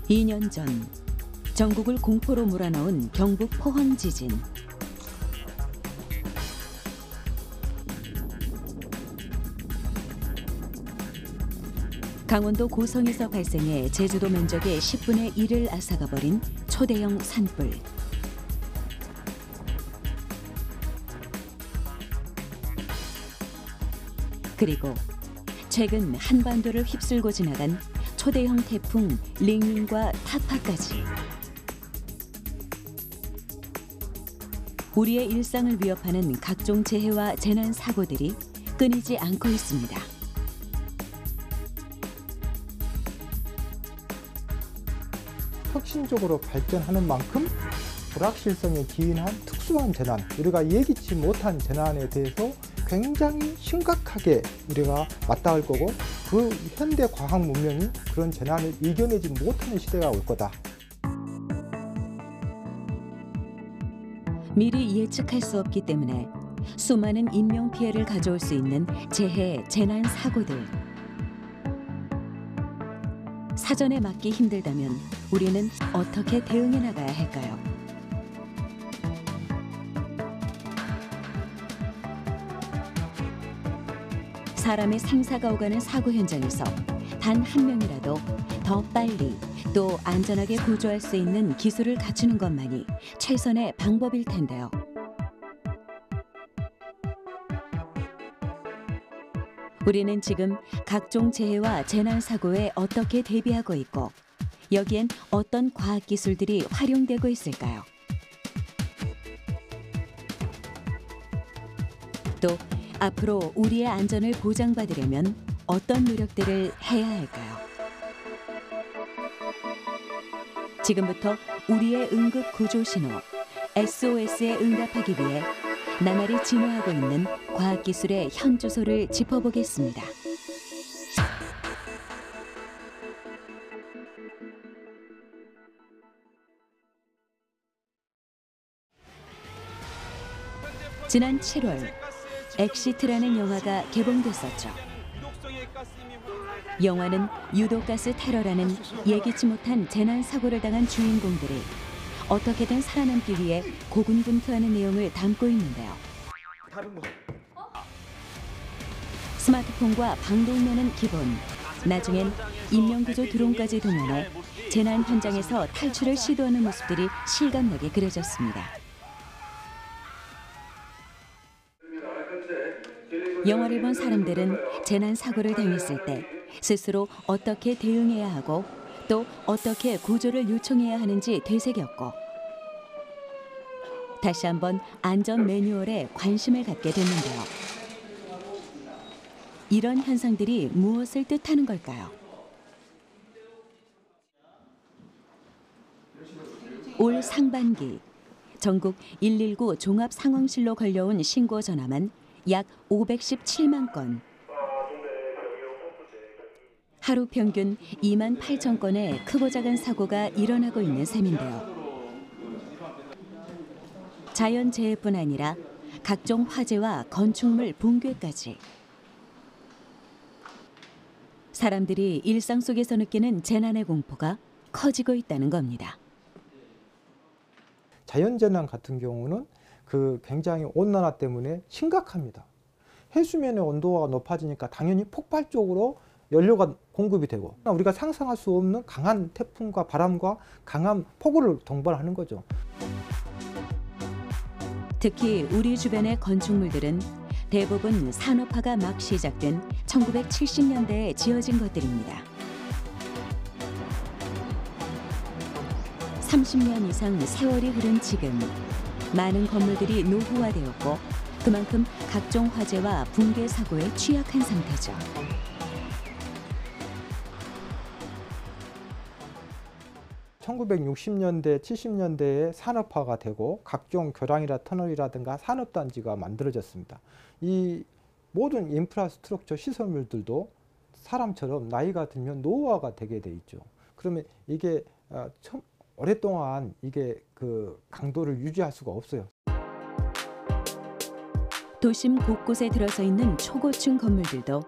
2년 전 전국을 공포로 몰아넣은 경북 포항 지진. 강원도 고성에서 발생해 제주도 면적의 10분의 1을 앗아가버린 초대형 산불. 그리고 최근 한반도를 휩쓸고 지나간 초대형 태풍 링링과 타파까지. 우리의 일상을 위협하는 각종 재해와 재난 사고들이 끊이지 않고 있습니다. 혁신적으로 발전하는 만큼 불확실성에 기인한 특수한 재난, 우리가 예기치 못한 재난에 대해서 굉장히 심각하게 우리가 맞닿을 거고, 그 현대 과학 문명이 그런 재난을 이겨내지 못하는 시대가 올 거다. 미리 예측할 수 없기 때문에 수많은 인명 피해를 가져올 수 있는 재해, 재난 사고들. 사전에 막기 힘들다면 우리는 어떻게 대응해 나가야 할까요? 사람의 생사가 오가는 사고 현장에서 단 한 명이라도 더 빨리 또 안전하게 구조할 수 있는 기술을 갖추는 것만이 최선의 방법일 텐데요. 우리는 지금 각종 재해와 재난 사고에 어떻게 대비하고 있고, 여기엔 어떤 과학 기술들이 활용되고 있을까요? 또 앞으로 우리의 안전을 보장받으려면 어떤 노력들을 해야 할까요? 지금부터 우리의 응급 구조 신호 SOS에 응답하기 위해 나날이 진화하고 있는 과학기술의 현주소를 짚어보겠습니다. 지난 7월 엑시트라는 영화가 개봉됐었죠. 영화는 유독가스 테러라는 예기치 못한 재난 사고를 당한 주인공들이 어떻게든 살아남기 위해 고군분투하는 내용을 담고 있는데요. 스마트폰과 방독면은 기본, 나중엔 인명구조 드론까지 동원해 재난 현장에서 탈출을 시도하는 모습들이 실감나게 그려졌습니다. 영화를 본 사람들은 재난 사고를 당했을 때 스스로 어떻게 대응해야 하고 또 어떻게 구조를 요청해야 하는지 되새겼고, 다시 한번 안전 매뉴얼에 관심을 갖게 됐는데요. 이런 현상들이 무엇을 뜻하는 걸까요? 올 상반기 전국 119 종합상황실로 걸려온 신고 전화만 약 517만 건. 하루 평균 2만 8천 건의 크고 작은 사고가 일어나고 있는 셈인데요. 자연재해뿐 아니라 각종 화재와 건축물 붕괴까지. 사람들이 일상 속에서 느끼는 재난의 공포가 커지고 있다는 겁니다. 자연재난 같은 경우는 굉장히 온난화 때문에 심각합니다. 해수면의 온도가 높아지니까 당연히 폭발적으로 연료가 공급이 되고, 우리가 상상할 수 없는 강한 태풍과 바람과 강한 폭우를 동반하는 거죠. 특히 우리 주변의 건축물들은 대부분 산업화가 막 시작된 1970년대에 지어진 것들입니다. 30년 이상 세월이 흐른 지금 많은 건물들이 노후화되었고, 그만큼 각종 화재와 붕괴 사고에 취약한 상태죠. (1960년대) (70년대에) 산업화가 되고 각종 교량이나 터널이라든가 산업단지가 만들어졌습니다. 이 모든 인프라스트럭처 시설물들도 사람처럼 나이가 들면 노후화가 되게 돼 있죠. 그러면 이게 오랫동안 강도를 유지할 수가 없어요. 도심 곳곳에 들어서 있는 초고층 건물들도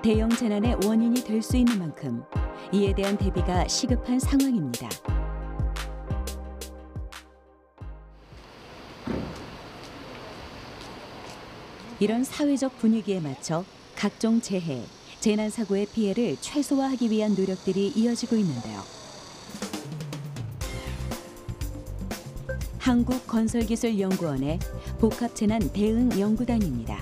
대형 재난의 원인이 될 수 있는 만큼 이에 대한 대비가 시급한 상황입니다. 이런 사회적 분위기에 맞춰 각종 재해, 재난사고의 피해를 최소화하기 위한 노력들이 이어지고 있는데요. 한국건설기술연구원의 복합재난대응연구단입니다.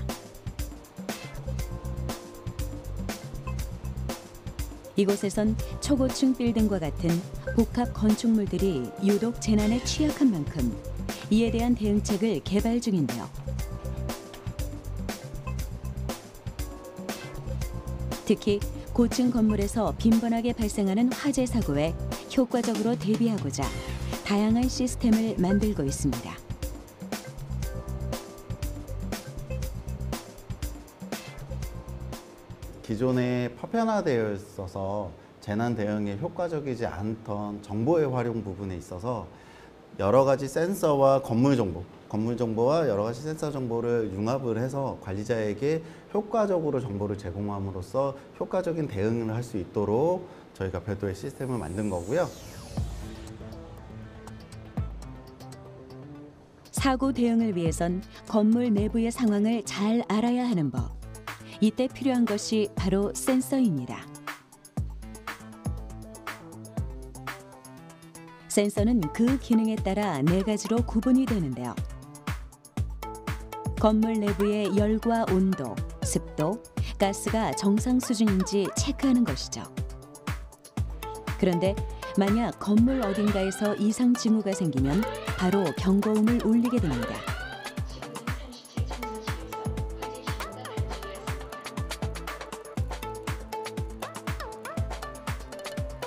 이곳에선 초고층 빌딩과 같은 복합 건축물들이 유독 재난에 취약한 만큼 이에 대한 대응책을 개발 중인데요. 특히 고층 건물에서 빈번하게 발생하는 화재 사고에 효과적으로 대비하고자 다양한 시스템을 만들고 있습니다. 기존에 파편화되어 있어서 재난 대응에 효과적이지 않던 정보의 활용 부분에 있어서 여러 가지 센서와 건물 정보와 여러 가지 센서 정보를 융합을 해서 관리자에게 효과적으로 정보를 제공함으로써 효과적인 대응을 할 수 있도록 저희가 별도의 시스템을 만든 거고요. 사고 대응을 위해선 건물 내부의 상황을 잘 알아야 하는 법. 이때 필요한 것이 바로 센서입니다. 센서는 그 기능에 따라 4가지로 구분이 되는데요. 건물 내부의 열과 온도, 습도, 가스가 정상 수준인지 체크하는 것이죠. 그런데 만약 건물 어딘가에서 이상 징후가 생기면 바로 경고음을 울리게 됩니다.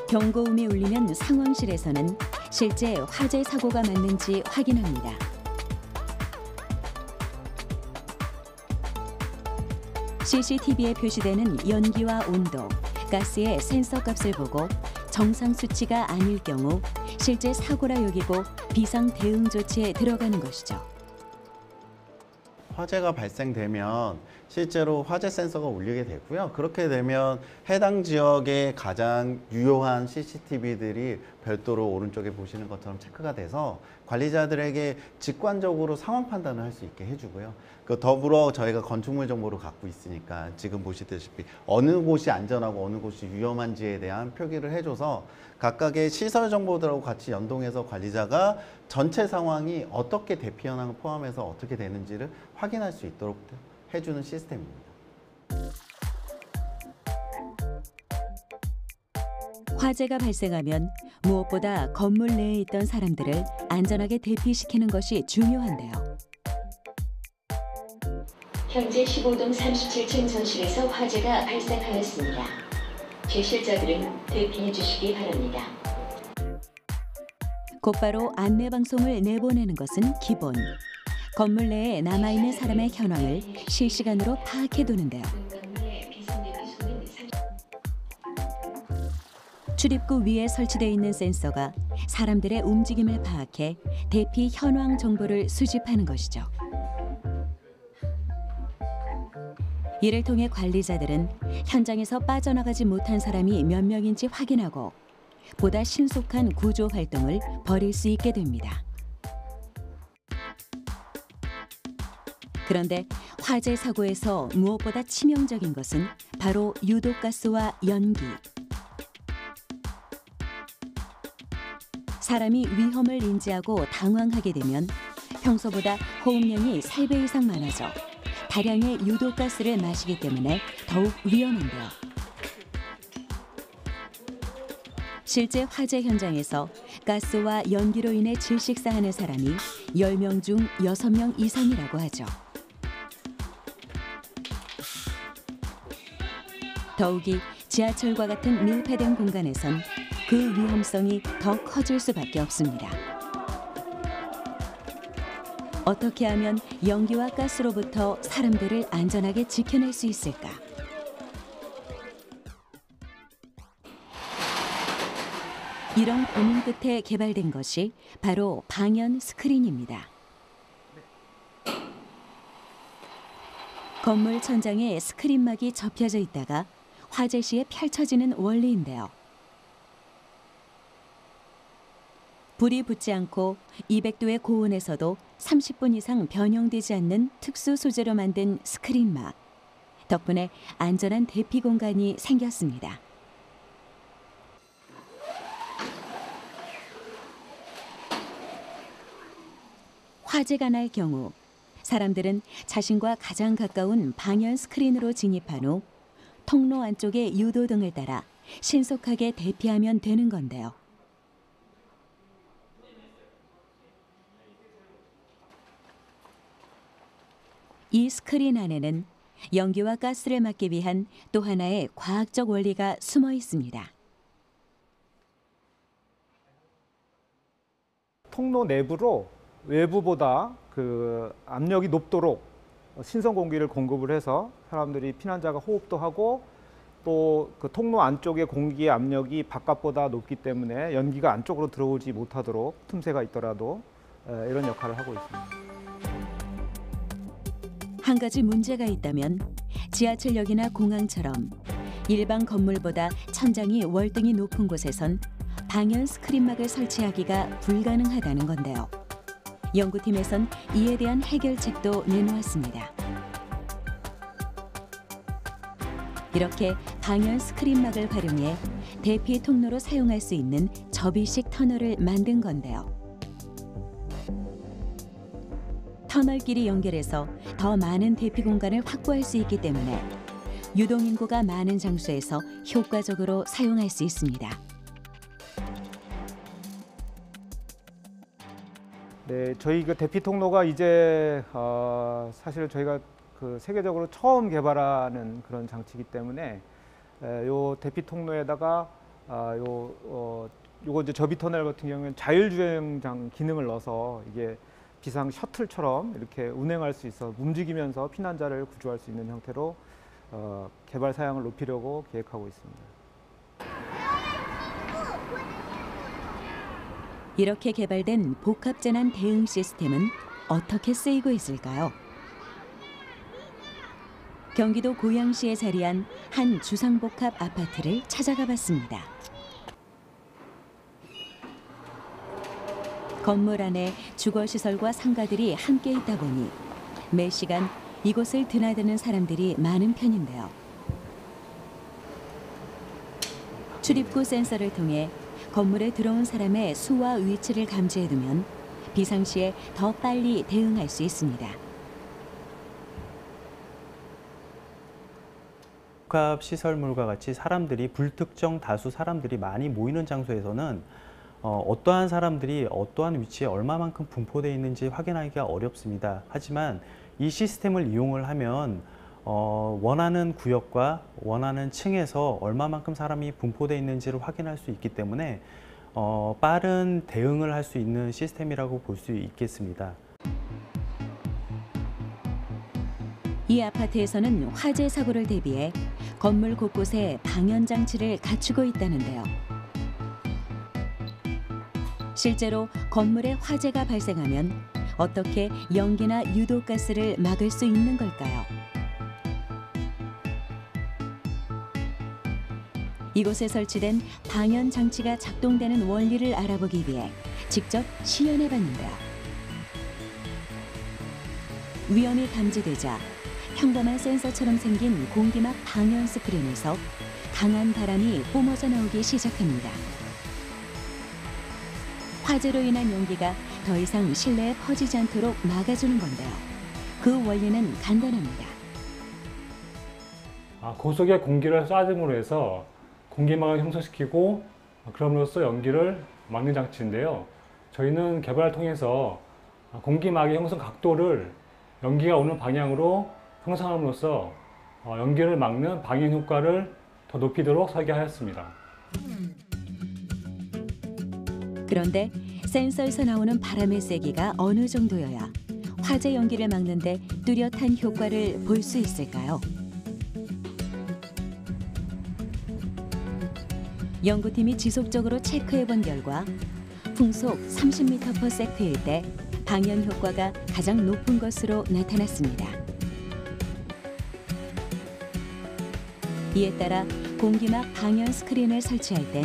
경고음이 울리면 상황실에서는 실제 화재 사고가 맞는지 확인합니다. CCTV에 표시되는 연기와 온도, 가스의 센서 값을 보고 정상 수치가 아닐 경우 실제 사고라 여기고 비상 대응 조치에 들어가는 것이죠. 화재가 발생되면 실제로 화재 센서가 울리게 되고요. 그렇게 되면 해당 지역의 가장 유효한 CCTV들이 별도로 오른쪽에 보시는 것처럼 체크가 돼서 관리자들에게 직관적으로 상황 판단을 할 수 있게 해주고요. 더불어 저희가 건축물 정보를 갖고 있으니까 지금 보시다시피 어느 곳이 안전하고 어느 곳이 위험한지에 대한 표기를 해줘서 각각의 시설 정보들하고 같이 연동해서 관리자가 전체 상황이 어떻게 대피 현황을 포함해서 어떻게 되는지를 확인할 수 있도록 해주는 시스템입니다. 화재가 발생하면 무엇보다 건물 내에 있던 사람들을 안전하게 대피시키는 것이 중요한데요. 현재 15동 37층 전실에서 화재가 발생하였습니다. 제실자들은 대피해 주시기 바랍니다. 곧바로 안내방송을 내보내는 것은 기본. 건물 내에 남아있는 사람의 현황을 실시간으로 파악해두는데요. 출입구 위에 설치되어 있는 센서가 사람들의 움직임을 파악해 대피 현황 정보를 수집하는 것이죠. 이를 통해 관리자들은 현장에서 빠져나가지 못한 사람이 몇 명인지 확인하고 보다 신속한 구조 활동을 벌일 수 있게 됩니다. 그런데 화재 사고에서 무엇보다 치명적인 것은 바로 유독가스와 연기. 사람이 위험을 인지하고 당황하게 되면 평소보다 호흡량이 3배 이상 많아져 다량의 유독가스를 마시기 때문에 더욱 위험한데요. 실제 화재 현장에서 가스와 연기로 인해 질식사하는 사람이 10명 중 6명 이상이라고 하죠. 더욱이 지하철과 같은 밀폐된 공간에선 그 위험성이 더 커질 수밖에 없습니다. 어떻게 하면 연기와 가스로부터 사람들을 안전하게 지켜낼 수 있을까? 이런 고민 끝에 개발된 것이 바로 방연 스크린입니다. 건물 천장에 스크린막이 접혀져 있다가 화재 시에 펼쳐지는 원리인데요. 불이 붙지 않고 200도의 고온에서도 30분 이상 변형되지 않는 특수 소재로 만든 스크린막. 덕분에 안전한 대피 공간이 생겼습니다. 화재가 날 경우 사람들은 자신과 가장 가까운 방열 스크린으로 진입한 후 통로 안쪽의 유도등을 따라 신속하게 대피하면 되는 건데요. 이 스크린 안에는 연기와 가스를 막기 위한 또 하나의 과학적 원리가 숨어 있습니다. 통로 내부로 외부보다 그 압력이 높도록 신선 공기를 공급을 해서 사람들이 피난자가 호흡도 하고 또 그 통로 안쪽의 공기의 압력이 바깥보다 높기 때문에 연기가 안쪽으로 들어오지 못하도록 틈새가 있더라도 이런 역할을 하고 있습니다. 한 가지 문제가 있다면 지하철역이나 공항처럼 일반 건물보다 천장이 월등히 높은 곳에선 방열 스크린막을 설치하기가 불가능하다는 건데요. 연구팀에선 이에 대한 해결책도 내놓았습니다. 이렇게 방열 스크린막을 활용해 대피 통로로 사용할 수 있는 접이식 터널을 만든 건데요. 터널끼리 연결해서 더 많은 대피 공간을 확보할 수 있기 때문에 유동인구가 많은 장소에서 효과적으로 사용할 수 있습니다. 네, 저희 그 대피 통로가 이제 사실 저희가 그 세계적으로 처음 개발하는 그런 장치이기 때문에 요 대피 통로에다가 요거 이제 접이 터널 같은 경우에는 자율주행장 기능을 넣어서 이게 비상 셔틀처럼 이렇게 운행할 수 있어 움직이면서 피난자를 구조할 수 있는 형태로 개발 사양을 높이려고 계획하고 있습니다. 이렇게 개발된 복합재난 대응 시스템은 어떻게 쓰이고 있을까요? 경기도 고양시에 자리한 한 주상복합 아파트를 찾아가 봤습니다. 건물 안에 주거시설과 상가들이 함께 있다 보니 매 시간 이곳을 드나드는 사람들이 많은 편인데요. 출입구 센서를 통해 건물에 들어온 사람의 수와 위치를 감지해두면 비상시에 더 빨리 대응할 수 있습니다. 복합 시설물과 같이 사람들이 불특정 다수 사람들이 많이 모이는 장소에서는 어떠한 사람들이 어떠한 위치에 얼마만큼 분포되어 있는지 확인하기가 어렵습니다. 하지만 이 시스템을 이용을 하면 원하는 구역과 원하는 층에서 얼마만큼 사람이 분포되어 있는지를 확인할 수 있기 때문에 빠른 대응을 할 수 있는 시스템이라고 볼 수 있겠습니다. 이 아파트에서는 화재 사고를 대비해 건물 곳곳에 방연 장치를 갖추고 있다는데요. 실제로 건물에 화재가 발생하면 어떻게 연기나 유독가스를 막을 수 있는 걸까요? 이곳에 설치된 방연 장치가 작동되는 원리를 알아보기 위해 직접 시연해 봤는데요. 위험이 감지되자 평범한 센서처럼 생긴 공기막 방연 스크린에서 강한 바람이 뿜어져 나오기 시작합니다. 화재로 인한 연기가 더 이상 실내에 퍼지지 않도록 막아주는 건데요. 그 원리는 간단합니다. 고속의 공기를 쏴줌으로 해서 공기막을 형성시키고 그럼으로써 연기를 막는 장치인데요. 저희는 개발을 통해서 공기막의 형성 각도를 연기가 오는 방향으로 형성함으로써 연기를 막는 방연 효과를 더 높이도록 설계하였습니다. 그런데 센서에서 나오는 바람의 세기가 어느 정도여야 화재 연기를 막는데 뚜렷한 효과를 볼 수 있을까요? 연구팀이 지속적으로 체크해본 결과 풍속 30m/s일 때 방연 효과가 가장 높은 것으로 나타났습니다. 이에 따라 공기막 방연 스크린을 설치할 땐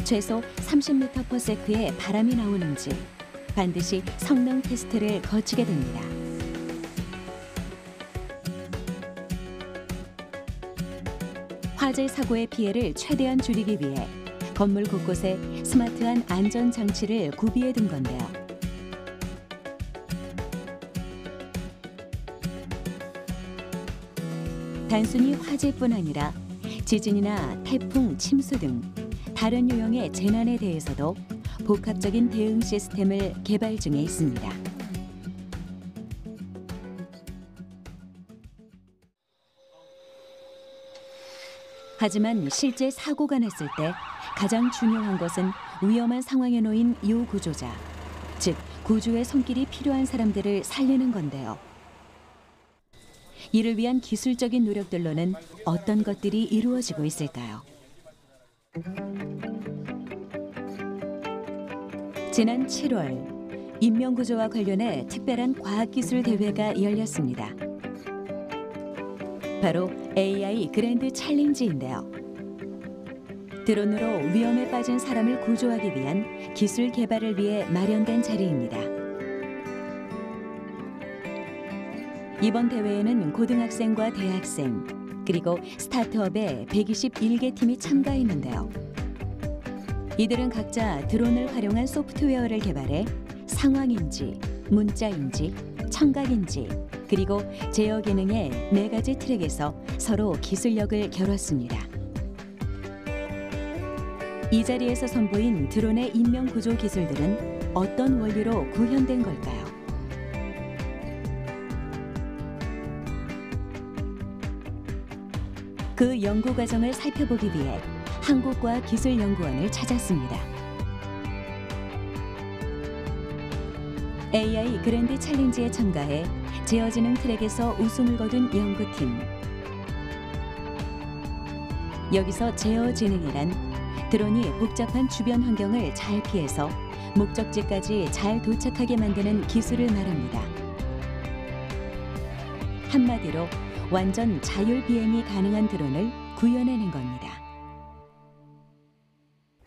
최소 30m/s의 바람이 나오는지 반드시 성능 테스트를 거치게 됩니다. 화재 사고의 피해를 최대한 줄이기 위해 건물 곳곳에 스마트한 안전 장치를 구비해 둔 건데요. 단순히 화재뿐 아니라 지진이나 태풍, 침수 등 다른 유형의 재난에 대해서도 복합적인 대응 시스템을 개발 중에 있습니다. 하지만 실제 사고가 났을 때 가장 중요한 것은 위험한 상황에 놓인 요구조자, 즉 구조의 손길이 필요한 사람들을 살리는 건데요. 이를 위한 기술적인 노력들로는 어떤 것들이 이루어지고 있을까요? 지난 7월 인명구조와 관련해 특별한 과학기술 대회가 열렸습니다. 바로 AI 그랜드 챌린지인데요. 드론으로 위험에 빠진 사람을 구조하기 위한 기술 개발을 위해 마련된 자리입니다. 이번 대회에는 고등학생과 대학생, 그리고 스타트업의 121개 팀이 참가했는데요. 이들은 각자 드론을 활용한 소프트웨어를 개발해 상황인지, 문자인지, 청각인지, 그리고 제어 기능의 4가지 트랙에서 서로 기술력을 겨뤘습니다. 이 자리에서 선보인 드론의 인명 구조 기술들은 어떤 원리로 구현된 걸까요? 그 연구 과정을 살펴보기 위해 한국과학기술연구원을 찾았습니다. AI 그랜드 챌린지에 참가해 제어지능 트랙에서 우승을 거둔 연구팀. 여기서 제어지능이란 드론이 복잡한 주변 환경을 잘 피해서 목적지까지 잘 도착하게 만드는 기술을 말합니다. 한마디로 완전 자율 비행이 가능한 드론을 구현해낸 겁니다.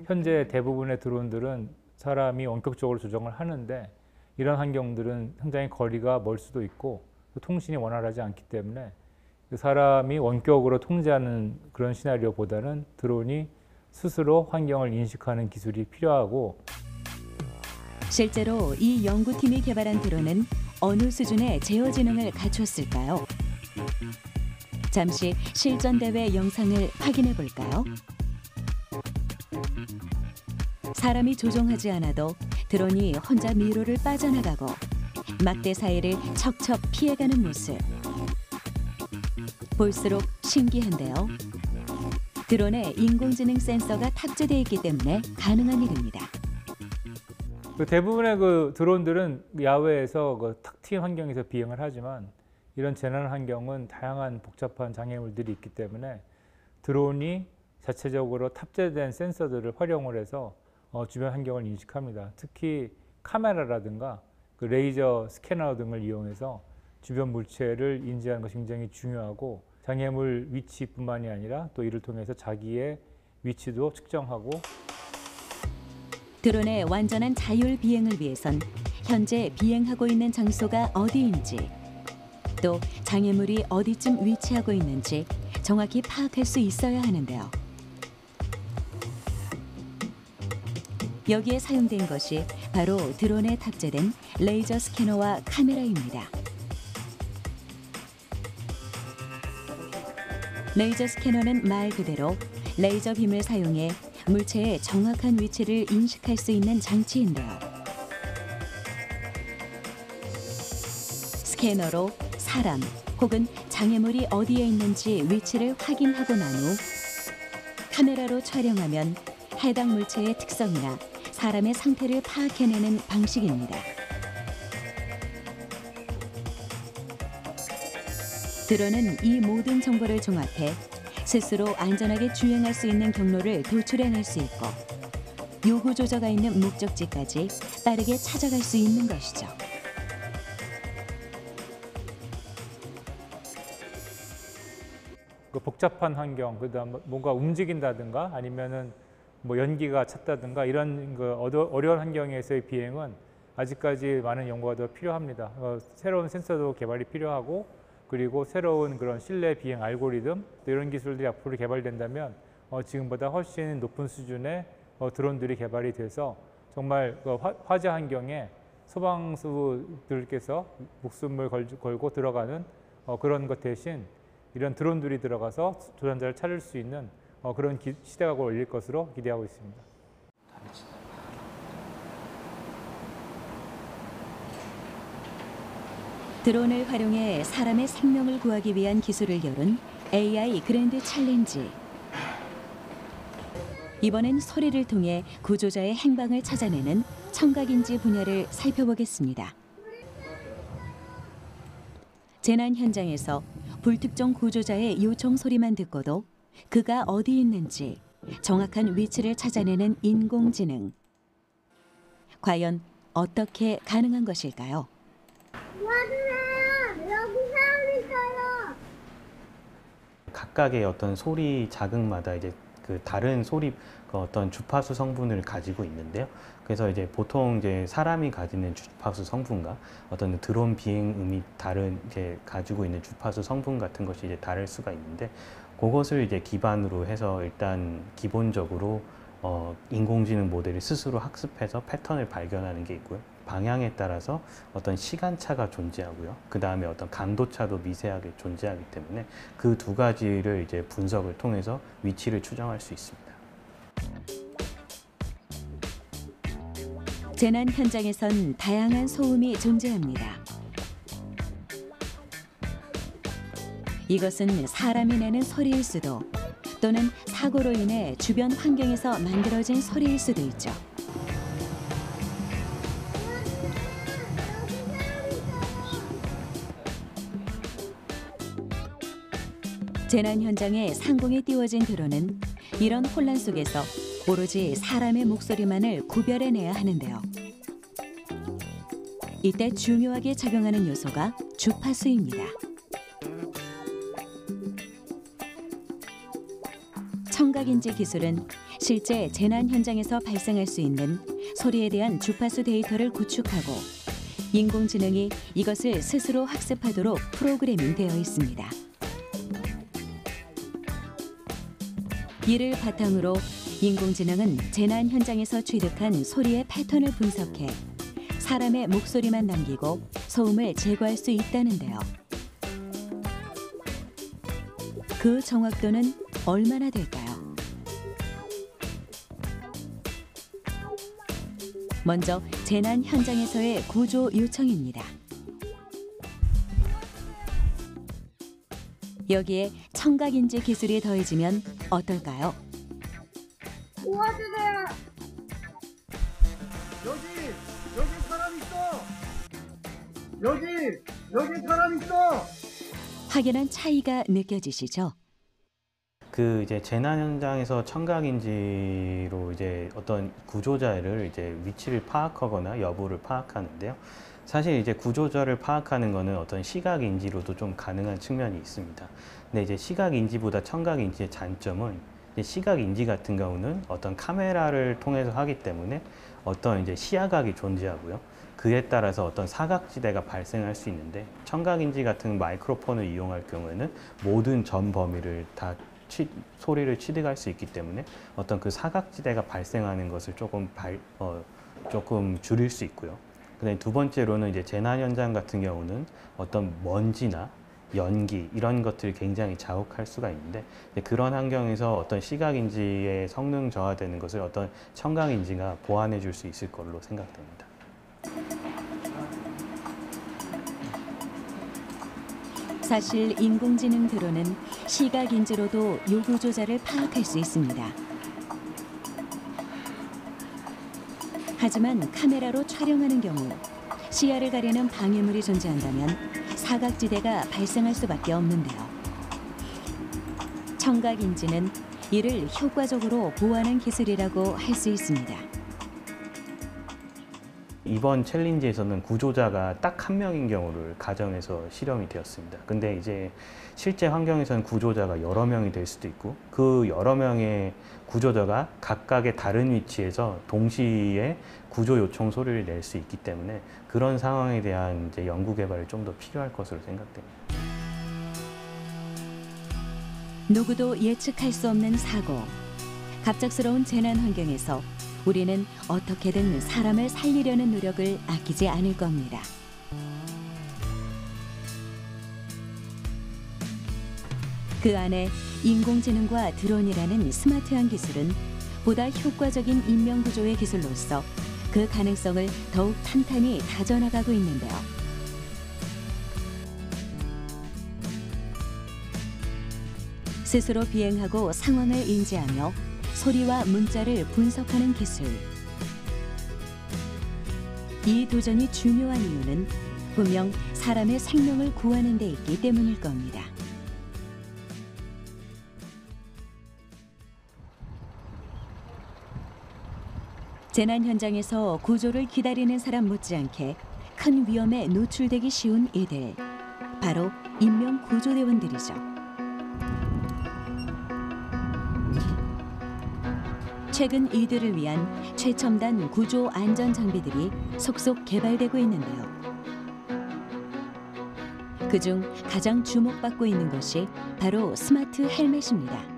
현재 대부분의 드론들은 사람이 원격적으로 조정을 하는데 이런 환경들은 상당히 거리가 멀 수도 있고 통신이 원활하지 않기 때문에 사람이 원격으로 통제하는 그런 시나리오보다는 드론이 스스로 환경을 인식하는 기술이 필요하고, 실제로 이 연구팀이 개발한 드론은 어느 수준의 제어 지능을 갖췄을까요? 잠시 실전 대회 영상을 확인해 볼까요? 사람이 조종하지 않아도 드론이 혼자 미로를 빠져나가고 막대 사이를 척척 피해가는 모습. 볼수록 신기한데요. 드론에 인공지능 센서가 탑재되어 있기 때문에 가능한 일입니다. 대부분의 그 드론들은 야외에서 탁 트인 환경에서 비행을 하지만 이런 재난 환경은 다양한 복잡한 장애물들이 있기 때문에 드론이 자체적으로 탑재된 센서들을 활용을 해서 주변 환경을 인식합니다. 특히 카메라라든가 그 레이저 스캐너 등을 이용해서 주변 물체를 인지하는 것이 굉장히 중요하고, 장애물 위치뿐만이 아니라 또 이를 통해서 자기의 위치도 측정하고. 드론의 완전한 자율 비행을 위해선 현재 비행하고 있는 장소가 어디인지, 또 장애물이 어디쯤 위치하고 있는지 정확히 파악할 수 있어야 하는데요. 여기에 사용된 것이 바로 드론에 탑재된 레이저 스캐너와 카메라입니다. 레이저 스캐너는 말 그대로 레이저 빔을 사용해 물체의 정확한 위치를 인식할 수 있는 장치인데요. 스캐너로 사람 혹은 장애물이 어디에 있는지 위치를 확인하고 난 후 카메라로 촬영하면 해당 물체의 특성이나 사람의 상태를 파악해내는 방식입니다. 드론은 이 모든 정보를 종합해 스스로 안전하게 주행할 수 있는 경로를 도출해낼 수 있고, 요구 조저가 있는 목적지까지 빠르게 찾아갈 수 있는 것이죠. 그 복잡한 환경, 그다음 뭔가 움직인다든가 아니면은 뭐 연기가 찼다든가 이런 어려운 환경에서의 비행은 아직까지 많은 연구가 더 필요합니다. 새로운 센서도 개발이 필요하고 그리고 새로운 그런 실내 비행 알고리즘 이런 기술들이 앞으로 개발된다면 지금보다 훨씬 높은 수준의 드론들이 개발이 돼서 정말 화재 환경에 소방수들께서 목숨을 걸고 들어가는 그런 것 대신 이런 드론들이 들어가서 조산자를 찾을 수 있는 그런 시대가 올릴 것으로 기대하고 있습니다. 드론을 활용해 사람의 생명을 구하기 위한 기술을 겨룬 AI 그랜드 챌린지. 이번엔 소리를 통해 구조자의 행방을 찾아내는 청각인지 분야를 살펴보겠습니다. 재난 현장에서 불특정 구조자의 요청 소리만 듣고도 그가 어디 있는지 정확한 위치를 찾아내는 인공지능. 과연 어떻게 가능한 것일까요? 여기 사람 있어요. 각각의 어떤 소리 자극마다 이제 그 다른 소리 어떤 주파수 성분을 가지고 있는데요. 그래서 이제 보통 이제 사람이 가지는 주파수 성분과 어떤 드론 비행음이 다른 이제 가지고 있는 주파수 성분 같은 것이 이제 다를 수가 있는데 그것을 이제 기반으로 해서 일단 기본적으로 인공지능 모델이 스스로 학습해서 패턴을 발견하는 게 있고요. 방향에 따라서 어떤 시간차가 존재하고요. 그 다음에 어떤 강도차도 미세하게 존재하기 때문에 그 두 가지를 이제 분석을 통해서 위치를 추정할 수 있습니다. 재난 현장에선 다양한 소음이 존재합니다. 이것은 사람이 내는 소리일 수도 또는 사고로 인해 주변 환경에서 만들어진 소리일 수도 있죠. 재난 현장에 상공에 띄워진 드론은 이런 혼란 속에서 오로지 사람의 목소리만을 구별해내야 하는데요. 이때 중요하게 작용하는 요소가 주파수입니다. 청각인지 기술은 실제 재난 현장에서 발생할 수 있는 소리에 대한 주파수 데이터를 구축하고 인공지능이 이것을 스스로 학습하도록 프로그래밍 되어 있습니다. 이를 바탕으로 인공지능은 재난 현장에서 취득한 소리의 패턴을 분석해 사람의 목소리만 남기고 소음을 제거할 수 있다는데요. 그 정확도는 얼마나 될까요? 먼저 재난 현장에서의 구조 요청입니다. 여기에 청각인지 기술이 더해지면 어떨까요? 도와주세요. 여기 사람 있어. 여기 사람 있어. 확연한 차이가 느껴지시죠? 그 이제 재난 현장에서 청각인지로 이제 어떤 구조자를 이제 위치를 파악하거나 여부를 파악하는데요. 사실 이제 구조자를 파악하는 거는 어떤 시각인지로도 좀 가능한 측면이 있습니다. 근데 이제 시각인지보다 청각인지의 장점은 이제 시각인지 같은 경우는 어떤 카메라를 통해서 하기 때문에 어떤 이제 시야각이 존재하고요. 그에 따라서 어떤 사각지대가 발생할 수 있는데 청각인지 같은 마이크로폰을 이용할 경우에는 모든 전 범위를 다 소리를 취득할 수 있기 때문에 어떤 그 사각지대가 발생하는 것을 조금 줄일 수 있고요. 그다음에 두 번째로는 이제 재난 현장 같은 경우는 어떤 먼지나 연기 이런 것들이 굉장히 자욱할 수가 있는데 그런 환경에서 어떤 시각인지의 성능 저하되는 것을 어떤 청각인지가 보완해 줄 수 있을 걸로 생각됩니다. 사실 인공지능 드론은 시각인지로도 요구 조작을 파악할 수 있습니다. 하지만 카메라로 촬영하는 경우 시야를 가리는 방해물이 존재한다면 사각지대가 발생할 수밖에 없는데요. 청각인지는 이를 효과적으로 보완한 기술이라고 할 수 있습니다. 이번 챌린지에서는 구조자가 딱 한 명인 경우를 가정해서 실험이 되었습니다. 근데 이제 실제 환경에서는 구조자가 여러 명이 될 수도 있고 그 여러 명의 구조자가 각각의 다른 위치에서 동시에 구조 요청 소리를 낼 수 있기 때문에 그런 상황에 대한 이제 연구 개발이 좀 더 필요할 것으로 생각됩니다. 누구도 예측할 수 없는 사고, 갑작스러운 재난 환경에서 우리는 어떻게든 사람을 살리려는 노력을 아끼지 않을 겁니다. 그 안에 인공지능과 드론이라는 스마트한 기술은 보다 효과적인 인명구조의 기술로서 그 가능성을 더욱 탄탄히 다져나가고 있는데요. 스스로 비행하고 상황을 인지하며 소리와 문자를 분석하는 기술. 이 도전이 중요한 이유는 분명 사람의 생명을 구하는 데 있기 때문일 겁니다. 재난 현장에서 구조를 기다리는 사람 못지않게 큰 위험에 노출되기 쉬운 이들, 바로 인명 구조대원들이죠. 최근 이들을 위한 최첨단 구조 안전 장비들이 속속 개발되고 있는데요. 그중 가장 주목받고 있는 것이 바로 스마트 헬멧입니다.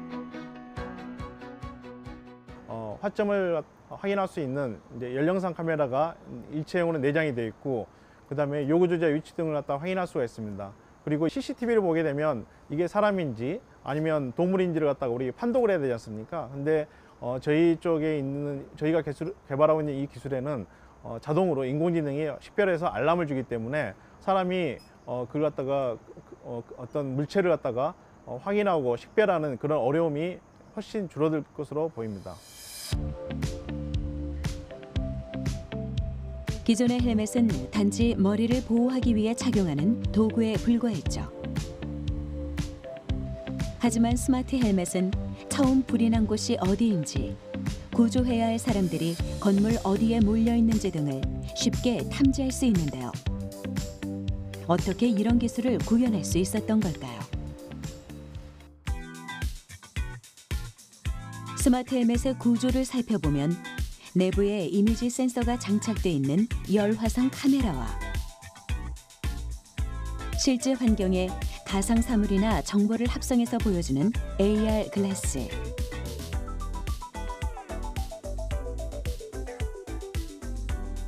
화점을 확인할 수 있는 이제 연령상 카메라가 일체형으로 내장이 되어 있고, 그다음에 요구조자 위치 등을 갖다 확인할 수가 있습니다. 그리고 CCTV를 보게 되면 이게 사람인지 아니면 동물인지를 갖다가 우리 판독을 해야 되지 않습니까? 근데 저희 쪽에 있는, 저희가 개발하고 있는 이 기술에는 자동으로 인공지능이 식별해서 알람을 주기 때문에 사람이 그걸 갖다가 어떤 물체를 갖다가 확인하고 식별하는 그런 어려움이 훨씬 줄어들 것으로 보입니다. 기존의 헬멧은 단지 머리를 보호하기 위해 착용하는 도구에 불과했죠. 하지만 스마트 헬멧은 처음 불이 난 곳이 어디인지, 구조해야 할 사람들이 건물 어디에 몰려 있는지 등을 쉽게 탐지할 수 있는데요. 어떻게 이런 기술을 구현할 수 있었던 걸까요? 스마트 헬멧의 구조를 살펴보면 내부에 이미지 센서가 장착돼 있는 열화상 카메라와 실제 환경에 가상 사물이나 정보를 합성해서 보여주는 AR 글라스,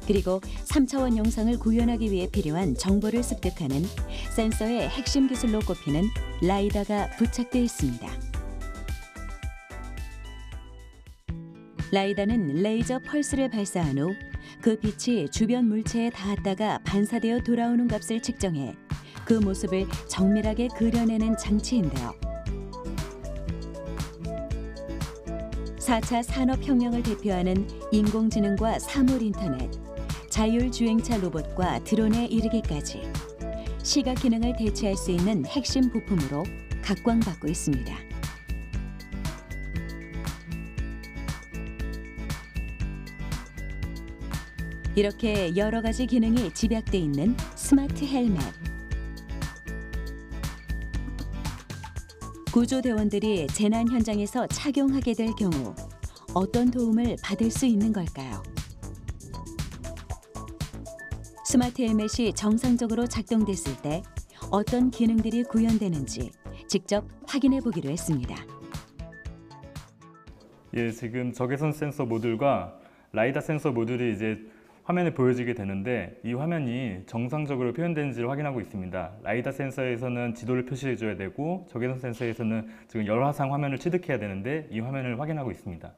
그리고 3차원 영상을 구현하기 위해 필요한 정보를 습득하는 센서의 핵심 기술로 꼽히는 라이다가 부착되어 있습니다. 라이다는 레이저 펄스를 발사한 후 그 빛이 주변 물체에 닿았다가 반사되어 돌아오는 값을 측정해 그 모습을 정밀하게 그려내는 장치인데요. 4차 산업혁명을 대표하는 인공지능과 사물인터넷, 자율주행차 로봇과 드론에 이르기까지 시각 기능을 대체할 수 있는 핵심 부품으로 각광받고 있습니다. 이렇게 여러 가지 기능이 집약돼 있는 스마트 헬멧. 구조대원들이 재난 현장에서 착용하게 될 경우 어떤 도움을 받을 수 있는 걸까요? 스마트 헬멧이 정상적으로 작동됐을 때 어떤 기능들이 구현되는지 직접 확인해 보기로 했습니다. 예, 지금 적외선 센서 모듈과 라이다 센서 모듈이 이제 화면에 보여지게 되는데, 이 화면이 정상적으로 표현되는지를 확인하고 있습니다. 라이다 센서에서는 지도를 표시해 줘야 되고, 적외선 센서에서는 지금 열화상 화면을 취득해야 되는데 이 화면을 확인하고 있습니다.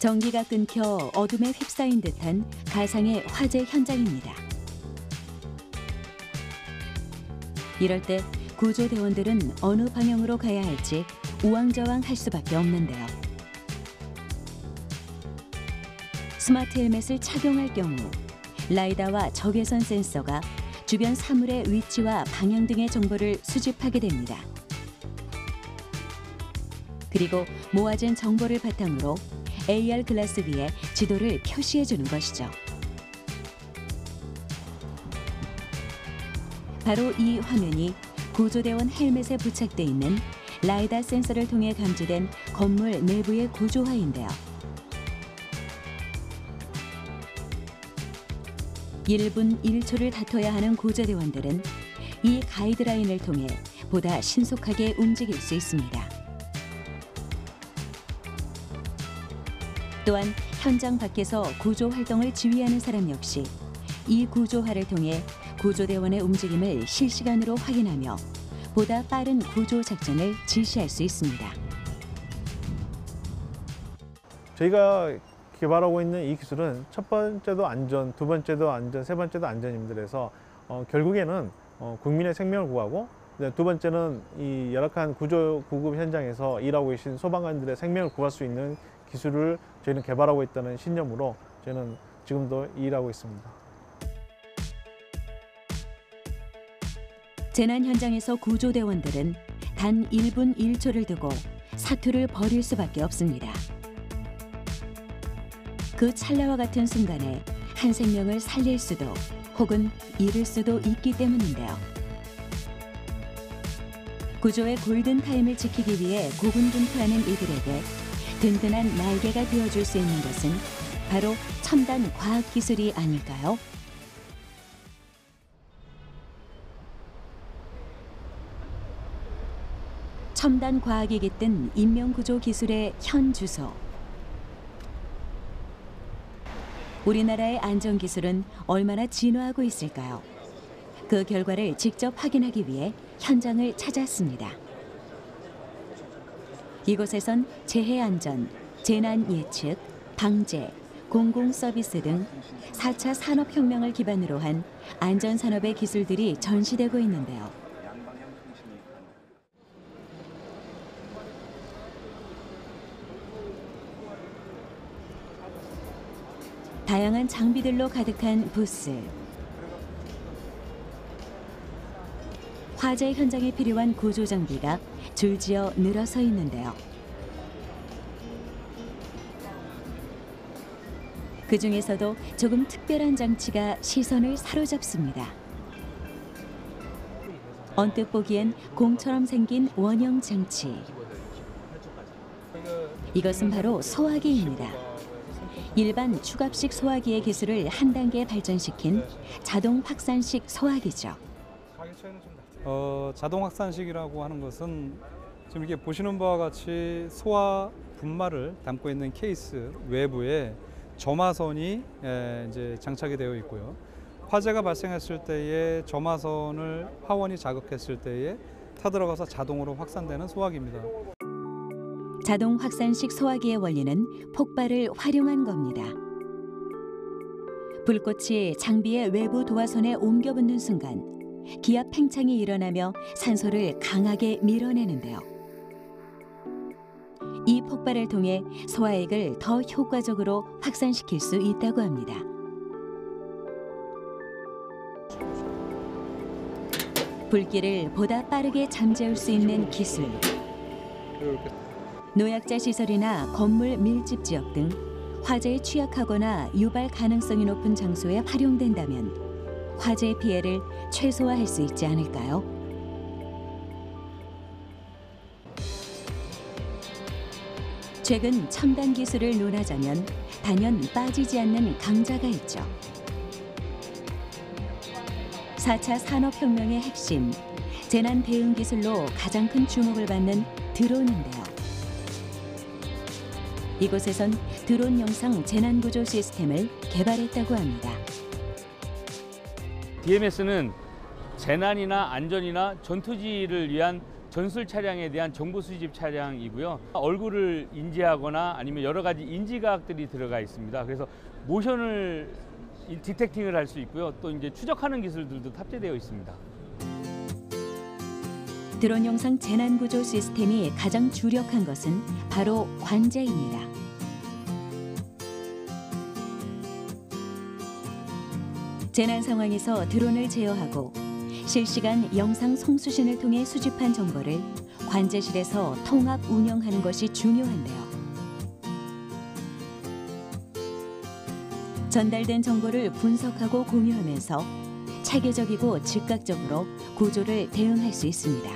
전기가 끊겨 어둠에 휩싸인 듯한 가상의 화재 현장입니다. 이럴 때 구조대원들은 어느 방향으로 가야 할지 우왕좌왕할 수밖에 없는데요. 스마트 헬멧을 착용할 경우 라이다와 적외선 센서가 주변 사물의 위치와 방향 등의 정보를 수집하게 됩니다. 그리고 모아진 정보를 바탕으로 AR 글라스 위에 지도를 표시해 주는 것이죠. 바로 이 화면이 구조대원 헬멧에 부착돼 있는 라이다 센서를 통해 감지된 건물 내부의 구조화인데요. 1분 1초를 다퉈야 하는 구조대원들은 이 가이드라인을 통해 보다 신속하게 움직일 수 있습니다. 또한 현장 밖에서 구조 활동을 지휘하는 사람 역시 이 구조화를 통해 구조대원의 움직임을 실시간으로 확인하며 보다 빠른 구조 작전을 지시할 수 있습니다. 저희가 개발하고 있는 이 기술은 첫 번째도 안전, 두 번째도 안전, 세 번째도 안전입니다. 그래서 결국에는 국민의 생명을 구하고, 두 번째는 이 열악한 구조 구급 현장에서 일하고 계신 소방관들의 생명을 구할 수 있는 기술을 저희는 개발하고 있다는 신념으로 저희는 지금도 일하고 있습니다. 재난 현장에서 구조대원들은 단 1분 1초를 두고 사투를 벌일 수밖에 없습니다. 그 찰나와 같은 순간에 한 생명을 살릴 수도 혹은 잃을 수도 있기 때문인데요. 구조의 골든타임을 지키기 위해 고군분투하는 이들에게 든든한 날개가 되어줄 수 있는 것은 바로 첨단 과학기술이 아닐까요? 첨단 과학이 깃든 인명구조 기술의 현 주소. 우리나라의 안전기술은 얼마나 진화하고 있을까요? 그 결과를 직접 확인하기 위해 현장을 찾았습니다. 이곳에선 재해안전, 재난예측, 방제, 공공서비스 등 4차 산업혁명을 기반으로 한 안전산업의 기술들이 전시되고 있는데요. 다양한 장비들로 가득한 부스. 화재 현장에 필요한 구조 장비가 줄지어 늘어서 있는데요. 그 중에서도 조금 특별한 장치가 시선을 사로잡습니다. 언뜻 보기엔 공처럼 생긴 원형 장치. 이것은 바로 소화기입니다. 일반 추갑식 소화기의 기술을 한 단계 발전시킨 자동 확산식 소화기죠. 자동 확산식이라고 하는 것은 지금 이렇게 보시는 바와 같이 소화 분말을 담고 있는 케이스 외부에 점화선이 이제 장착이 되어 있고요. 화재가 발생했을 때에 점화선을 화원이 자극했을 때에 타들어가서 자동으로 확산되는 소화기입니다. 자동 확산식 소화기의 원리는 폭발을 활용한 겁니다. 불꽃이 장비의 외부 도화선에 옮겨 붙는 순간 기압 팽창이 일어나며 산소를 강하게 밀어내는데요. 이 폭발을 통해 소화액을 더 효과적으로 확산시킬 수 있다고 합니다. 불길을 보다 빠르게 잠재울 수 있는 기술. 노약자 시설이나 건물 밀집 지역 등 화재에 취약하거나 유발 가능성이 높은 장소에 활용된다면 화재의 피해를 최소화할 수 있지 않을까요? 최근 첨단 기술을 논하자면 단연 빠지지 않는 강자가 있죠. 4차 산업혁명의 핵심, 재난 대응 기술로 가장 큰 주목을 받는 드론인데요. 이곳에선 드론 영상 재난구조 시스템을 개발했다고 합니다. DMS는 재난이나 안전이나 전투지를 위한 전술 차량에 대한 정보 수집 차량이고요. 얼굴을 인지하거나 아니면 여러 가지 인지과학들이 들어가 있습니다. 그래서 모션을 디텍팅을 할 수 있고요. 또 이제 추적하는 기술들도 탑재되어 있습니다. 드론 영상 재난구조 시스템이 가장 주력한 것은 바로 관제입니다. 재난 상황에서 드론을 제어하고 실시간 영상 송수신을 통해 수집한 정보를 관제실에서 통합 운영하는 것이 중요한데요. 전달된 정보를 분석하고 공유하면서 체계적이고 즉각적으로 구조를 대응할 수 있습니다.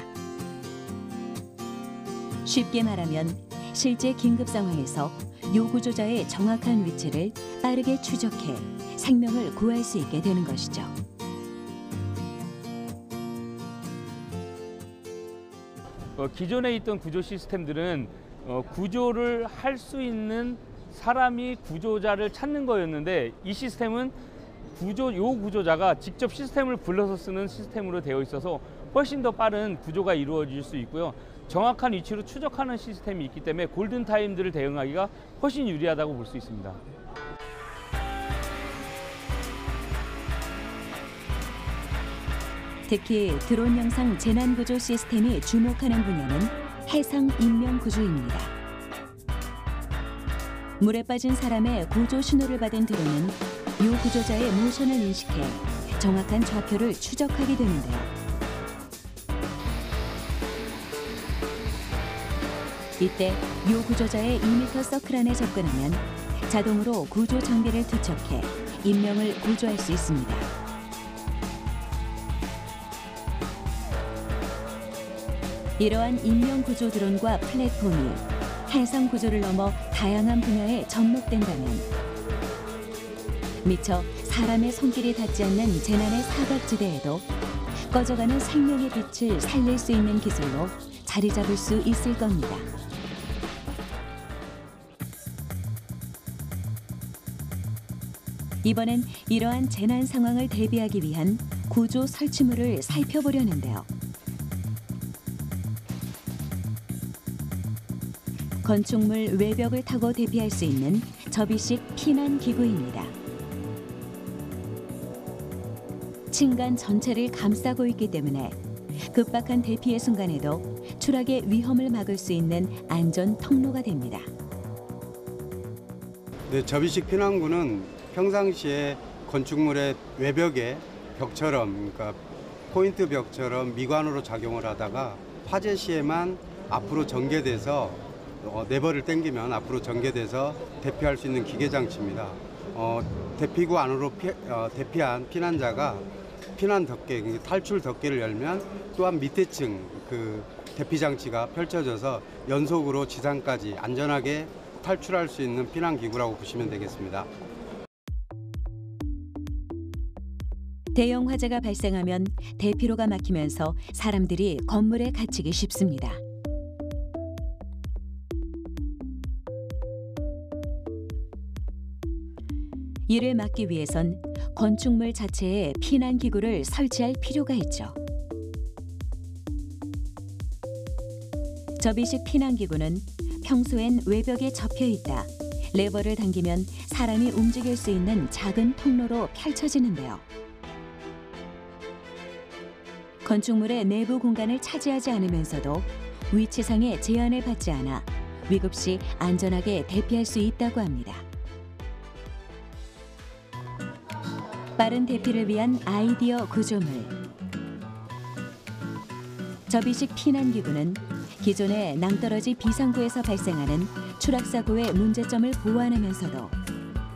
쉽게 말하면 실제 긴급 상황에서 요구조자의 정확한 위치를 빠르게 추적해 생명을 구할 수 있게 되는 것이죠. 기존에 있던 구조 시스템들은 구조를 할 수 있는 사람이 구조자를 찾는 거였는데, 이 시스템은 구조자가 직접 시스템을 불러서 쓰는 시스템으로 되어 있어서 훨씬 더 빠른 구조가 이루어질 수 있고요. 정확한 위치로 추적하는 시스템이 있기 때문에 골든타임들을 대응하기가 훨씬 유리하다고 볼 수 있습니다. 특히 드론 영상 재난구조 시스템이 주목하는 분야는 해상 인명구조입니다. 물에 빠진 사람의 구조 신호를 받은 드론은 요 구조자의 모션을 인식해 정확한 좌표를 추적하게 되는데요. 이때 요 구조자의 2m 서클 안에 접근하면 자동으로 구조 장비를 투척해 인명을 구조할 수 있습니다. 이러한 인명구조 드론과 플랫폼이 해상 구조를 넘어 다양한 분야에 접목된다면 미처 사람의 손길이 닿지 않는 재난의 사각지대에도 꺼져가는 생명의 빛을 살릴 수 있는 기술로 자리 잡을 수 있을 겁니다. 이번엔 이러한 재난 상황을 대비하기 위한 구조 설치물을 살펴보려는데요. 건축물 외벽을 타고 대피할 수 있는 접이식 피난 기구입니다. 층간 전체를 감싸고 있기 때문에 급박한 대피의 순간에도 추락의 위험을 막을 수 있는 안전 통로가 됩니다. 네, 접이식 피난구는 평상시에 건축물의 외벽에 벽처럼, 그러니까 포인트 벽처럼 미관으로 작용을 하다가 화재 시에만 앞으로 전개돼서 레버를 당기면 앞으로 전개돼서 대피할 수 있는 기계 장치입니다. 대피구 안으로 대피한 피난자가 피난 덮개, 탈출 덮개를 열면 또한 밑에 층 그 대피 장치가 펼쳐져서 연속으로 지상까지 안전하게 탈출할 수 있는 피난 기구라고 보시면 되겠습니다. 대형 화재가 발생하면 대피로가 막히면서 사람들이 건물에 갇히기 쉽습니다. 이를 막기 위해선 건축물 자체에 피난기구를 설치할 필요가 있죠. 접이식 피난기구는 평소엔 외벽에 접혀 있다 레버를 당기면 사람이 움직일 수 있는 작은 통로로 펼쳐지는데요. 건축물의 내부 공간을 차지하지 않으면서도 위치상의 제한을 받지 않아 위급 시 안전하게 대피할 수 있다고 합니다. 빠른 대피를 위한 아이디어 구조물. 접이식 피난기구는 기존의 낭떠러지 비상구에서 발생하는 추락사고의 문제점을 보완하면서도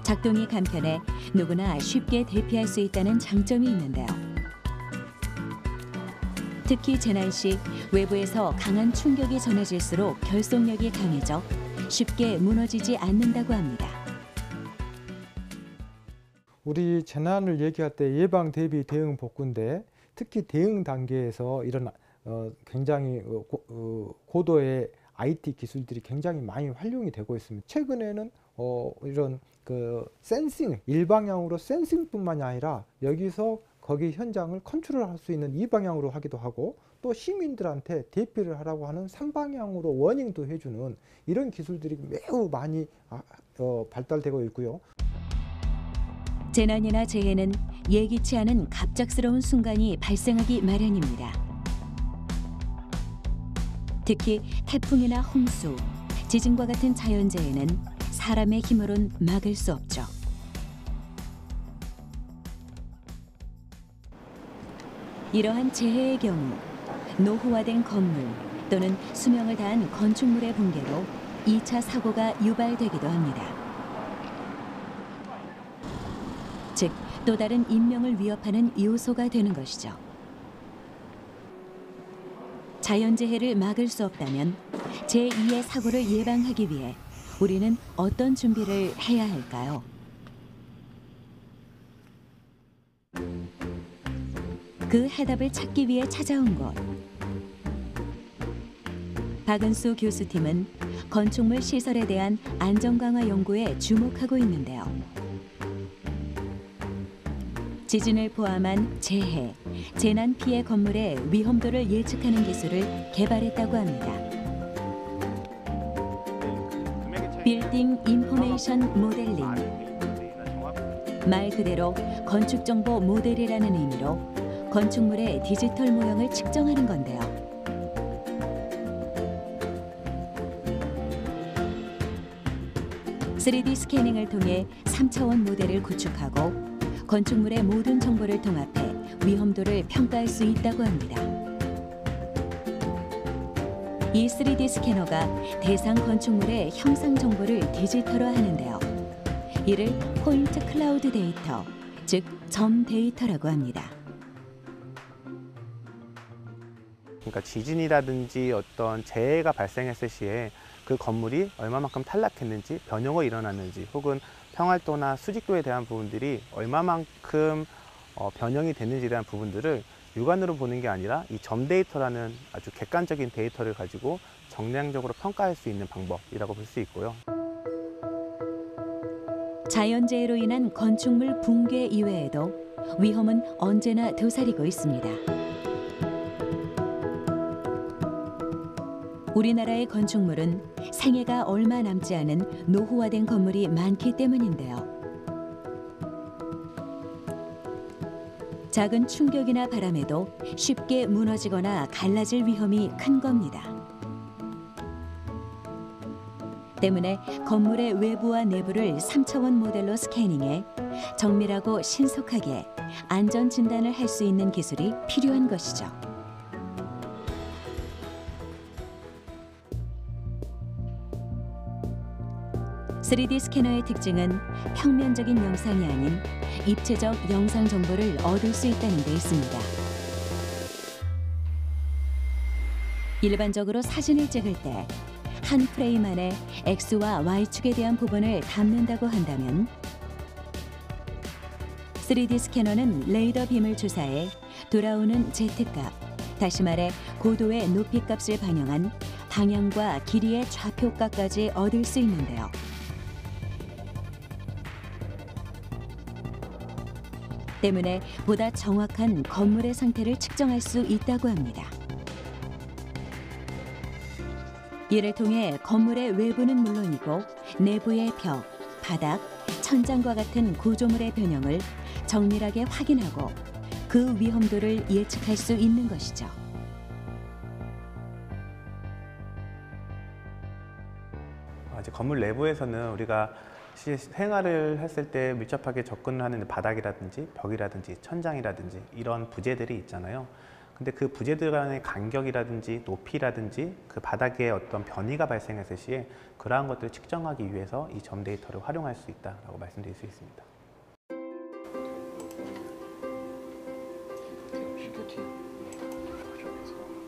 작동이 간편해 누구나 쉽게 대피할 수 있다는 장점이 있는데요. 특히 재난 시 외부에서 강한 충격이 전해질수록 결속력이 강해져 쉽게 무너지지 않는다고 합니다. 우리 재난을 얘기할 때 예방, 대비, 대응, 복구인데 특히 대응 단계에서 이런 굉장히 고도의 IT 기술들이 굉장히 많이 활용이 되고 있습니다. 최근에는 이런 그 센싱, 일방향으로 센싱뿐만이 아니라 여기서 거기 현장을 컨트롤할 수 있는 이방향으로 하기도 하고 또 시민들한테 대피를 하라고 하는 삼방향으로 워닝도 해주는 이런 기술들이 매우 많이 발달되고 있고요. 재난이나 재해는 예기치 않은 갑작스러운 순간이 발생하기 마련입니다. 특히 태풍이나 홍수, 지진과 같은 자연재해는 사람의 힘으론 막을 수 없죠. 이러한 재해의 경우 노후화된 건물 또는 수명을 다한 건축물의 붕괴로 2차 사고가 유발되기도 합니다. 즉 또 다른 인명을 위협하는 요소가 되는 것이죠. 자연재해를 막을 수 없다면 제2의 사고를 예방하기 위해 우리는 어떤 준비를 해야 할까요? 그 해답을 찾기 위해 찾아온 곳. 박은수 교수팀은 건축물 시설에 대한 안전 강화 연구에 주목하고 있는데요. 지진을 포함한 재해, 재난 피해 건물의 위험도를 예측하는 기술을 개발했다고 합니다. 빌딩 인포메이션 모델링. 말 그대로 건축 정보 모델이라는 의미로 건축물의 디지털 모형을 측정하는 건데요. (3D) 스캐닝을 통해 3차원 모델을 구축하고 건축물의 모든 정보를 통합해 위험도를 평가할 수 있다고 합니다. 이 3D 스캐너가 대상 건축물의 형상 정보를 디지털화하는데요. 이를 포인트 클라우드 데이터, 즉 점 데이터라고 합니다. 그러니까 지진이라든지 어떤 재해가 발생했을 시에 그 건물이 얼마만큼 탈락했는지, 변형이 일어났는지, 혹은 평활도나 수직도에 대한 부분들이 얼마만큼 변형이 됐는지에 대한 부분들을 육안으로 보는 게 아니라 이 점 데이터라는 아주 객관적인 데이터를 가지고 정량적으로 평가할 수 있는 방법이라고 볼 수 있고요. 자연재해로 인한 건축물 붕괴 이외에도 위험은 언제나 도사리고 있습니다. 우리나라의 건축물은 생애가 얼마 남지 않은 노후화된 건물이 많기 때문인데요. 작은 충격이나 바람에도 쉽게 무너지거나 갈라질 위험이 큰 겁니다. 때문에 건물의 외부와 내부를 3차원 모델로 스캐닝해 정밀하고 신속하게 안전 진단을 할 수 있는 기술이 필요한 것이죠. (3D) 스캐너의 특징은 평면적인 영상이 아닌 입체적 영상 정보를 얻을 수 있다는 데 있습니다. 일반적으로 사진을 찍을 때 한 프레임 안에 X와 Y축에 대한 부분을 담는다고 한다면 3D 스캐너는 레이더 빔을 주사해 돌아오는 Z값, 다시 말해 고도의 높이값을 반영한 방향과 길이의 좌표값까지 얻을 수 있는데요. 때문에 보다 정확한 건물의 상태를 측정할 수 있다고 합니다. 이를 통해 건물의 외부는 물론이고 내부의 벽, 바닥, 천장과 같은 구조물의 변형을 정밀하게 확인하고 그 위험도를 예측할 수 있는 것이죠. 이제 건물 내부에서는 우리가 생활을 했을 때 밀접하게 접근하는 바닥이라든지 벽이라든지 천장이라든지 이런 부재들이 있잖아요. 근데 그 부재들 간의 간격이라든지 높이라든지 그 바닥에 어떤 변이가 발생했을 시에 그러한 것들을 측정하기 위해서 이 점 데이터를 활용할 수 있다고 말씀드릴 수 있습니다.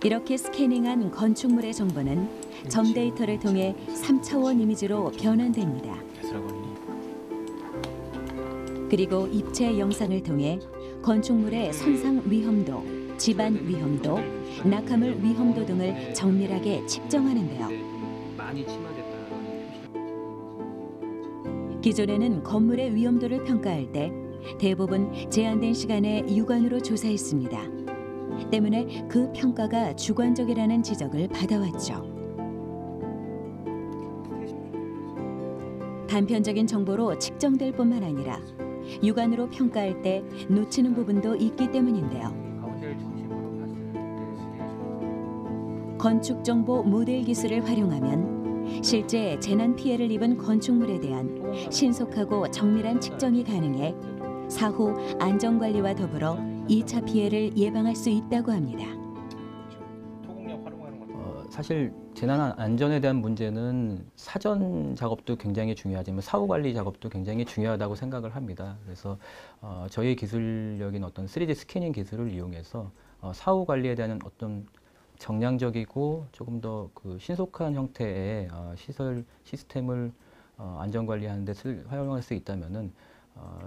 이렇게 스캐닝한 건축물의 정보는 점 데이터를 통해 3차원 이미지로 변환됩니다. 그리고 입체 영상을 통해 건축물의 손상 위험도, 집안 위험도, 낙하물 위험도 등을 정밀하게 측정하는데요. 기존에는 건물의 위험도를 평가할 때 대부분 제한된 시간에 육안으로 조사했습니다. 때문에 그 평가가 주관적이라는 지적을 받아왔죠. 단편적인 정보로 측정될 뿐만 아니라 육안으로 평가할 때 놓치는 부분도 있기 때문인데요. 건축정보 모델 기술을 활용하면 실제 재난 피해를 입은 건축물에 대한 신속하고 정밀한 측정이 가능해 사후 안전관리와 더불어 2차 피해를 예방할 수 있다고 합니다. 사실 재난 안전에 대한 문제는 사전 작업도 굉장히 중요하지만 사후 관리 작업도 굉장히 중요하다고 생각을 합니다. 그래서 저희 기술력인 어떤 3D 스캐닝 기술을 이용해서 사후 관리에 대한 어떤 정량적이고 조금 더 그 신속한 형태의 시설 시스템을 안전 관리하는 데 활용할 수 있다면은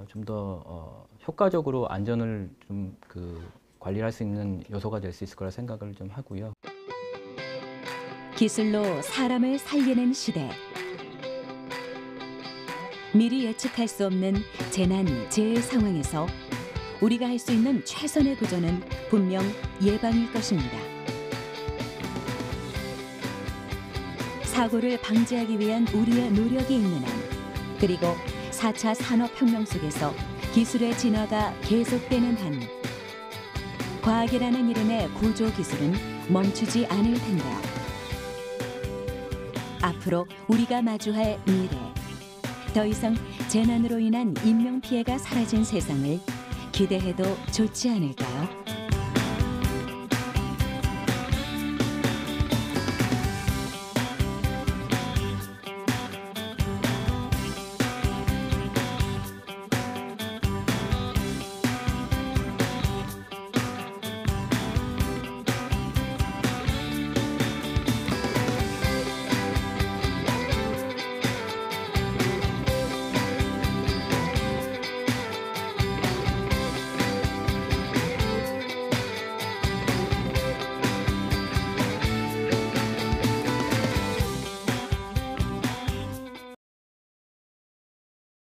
좀 더 효과적으로 안전을 좀 관리할 수 있는 요소가 될 수 있을 거라 생각을 좀 하고요. 기술로 사람을 살리는 시대. 미리 예측할 수 없는 재난, 재해 상황에서 우리가 할 수 있는 최선의 도전은 분명 예방일 것입니다. 사고를 방지하기 위한 우리의 노력이 있는 한, 그리고 4차 산업혁명 속에서 기술의 진화가 계속되는 한, 과학이라는 이름의 구조 기술은 멈추지 않을 텐데요. 앞으로 우리가 마주할 미래, 더 이상 재난으로 인한 인명피해가 사라진 세상을 기대해도 좋지 않을까요?